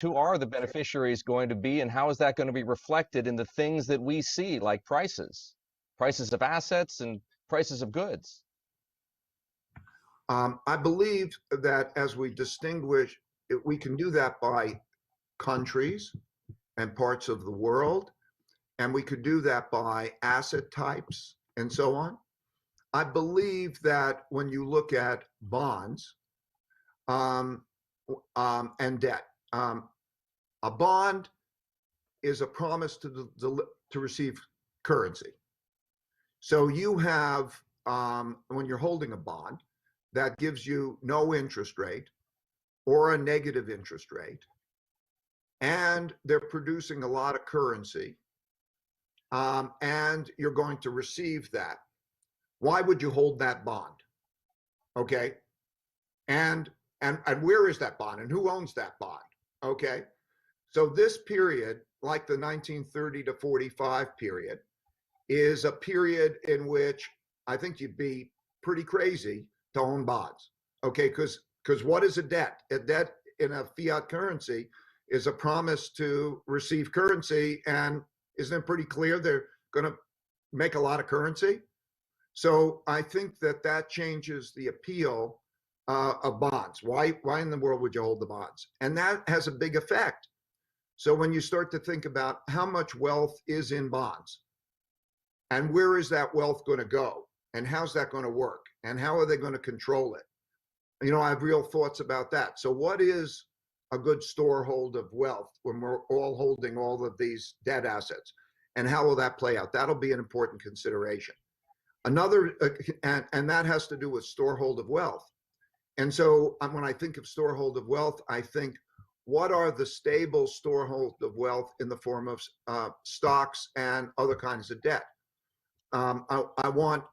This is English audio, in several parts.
who are the beneficiaries going to be, and how is that going to be reflected in the things that we see, like prices of assets and prices of goods? I believe that as we distinguish, we can do that by countries and parts of the world, and we could do that by asset types and so on. I believe that when you look at bonds um, and debt, a bond is a promise to receive currency. So you have, when you're holding a bond, that gives you no interest rate or a negative interest rate, and they're producing a lot of currency, and you're going to receive that. Why would you hold that bond? Okay, and where is that bond, and who owns that bond? Okay, so this period, like the 1930 to 45 period, is a period in which I think you'd be pretty crazy to own bonds. Okay, because what is a debt? A debt in a fiat currency is a promise to receive currency, and isn't it pretty clear they're going to make a lot of currency? So I think that changes the appeal of bonds. Why in the world would you hold the bonds? And that has a big effect. So when you start to think about how much wealth is in bonds, and where is that wealth going to go, and how's that going to work, and how are they going to control it? I have real thoughts about that. So what is a good storehold of wealth when we're all holding all of these debt assets, and how will that play out? That'll be an important consideration. Another, and that has to do with storehold of wealth. And so when I think of storehold of wealth, I think, what are the stable storehold of wealth in the form of stocks and other kinds of debt? I want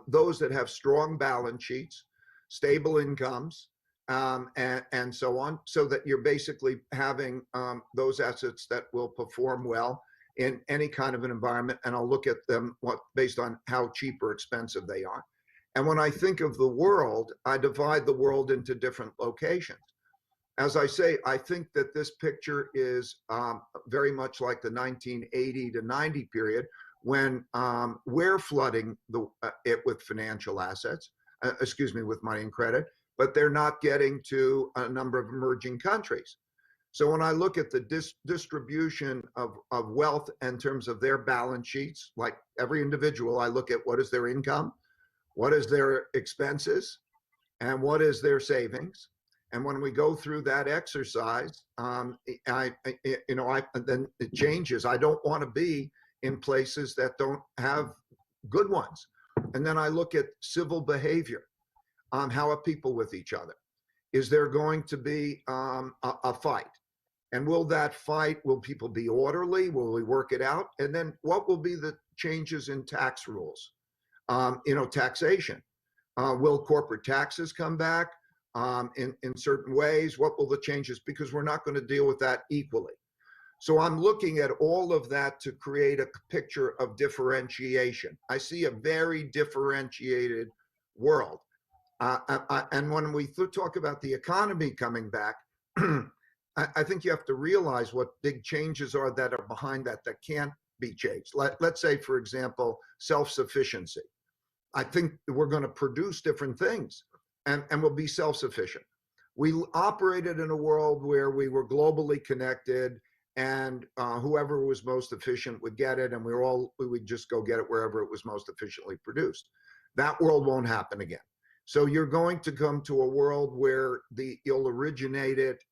those that have strong balance sheets, stable incomes, and so on, so that you're basically having those assets that will perform well in any kind of an environment. And I'll look at them based on how cheap or expensive they are. And when I think of the world, I divide the world into different locations. As I say, I think that this picture is very much like the 1980 to 90 period, when we're flooding it with financial assets, with money and credit, but they're not getting to a number of emerging countries. So when I look at the distribution of wealth in terms of their balance sheets, like every individual, I look at what is their income, what is their expenses, and what is their savings. And when we go through that exercise, then it changes. I don't want to be in places that don't have good ones. And then I look at civil behavior. How are people with each other? Is there going to be a fight? And will that fight, will people be orderly? Will we work it out? And then what will be the changes in tax rules? Taxation. Will corporate taxes come back in certain ways? What will the changes? Because we're not going to deal with that equally. So I'm looking at all of that to create a picture of differentiation. I see a very differentiated world. And when we talk about the economy coming back, I think you have to realize what big changes are that are behind that can't be changed. Let's say, for example, self-sufficiency. I think we're going to produce different things and we'll be self-sufficient. We operated in a world where we were globally connected, and whoever was most efficient would get it, and we would just go get it wherever it was most efficiently produced. That world won't happen again. So you're going to come to a world where you'll originate it,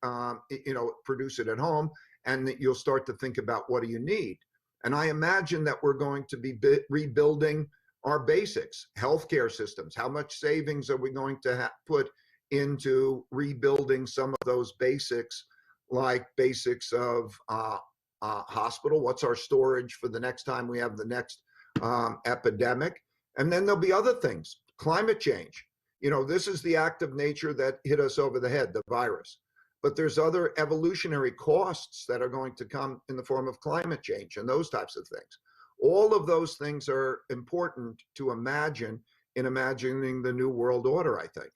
produce it at home, and that you'll start to think about what do you need. And I imagine that we're going to be rebuilding our basics, healthcare systems. How much savings are we going to put into rebuilding some of those basics, like basics of hospital? What's our storage for the next time we have the next epidemic? And then there'll be other things, climate change. This is the act of nature that hit us over the head, the virus. But there's other evolutionary costs that are going to come in the form of climate change and those types of things. All of those things are important to imagine in imagining the new world order, I think.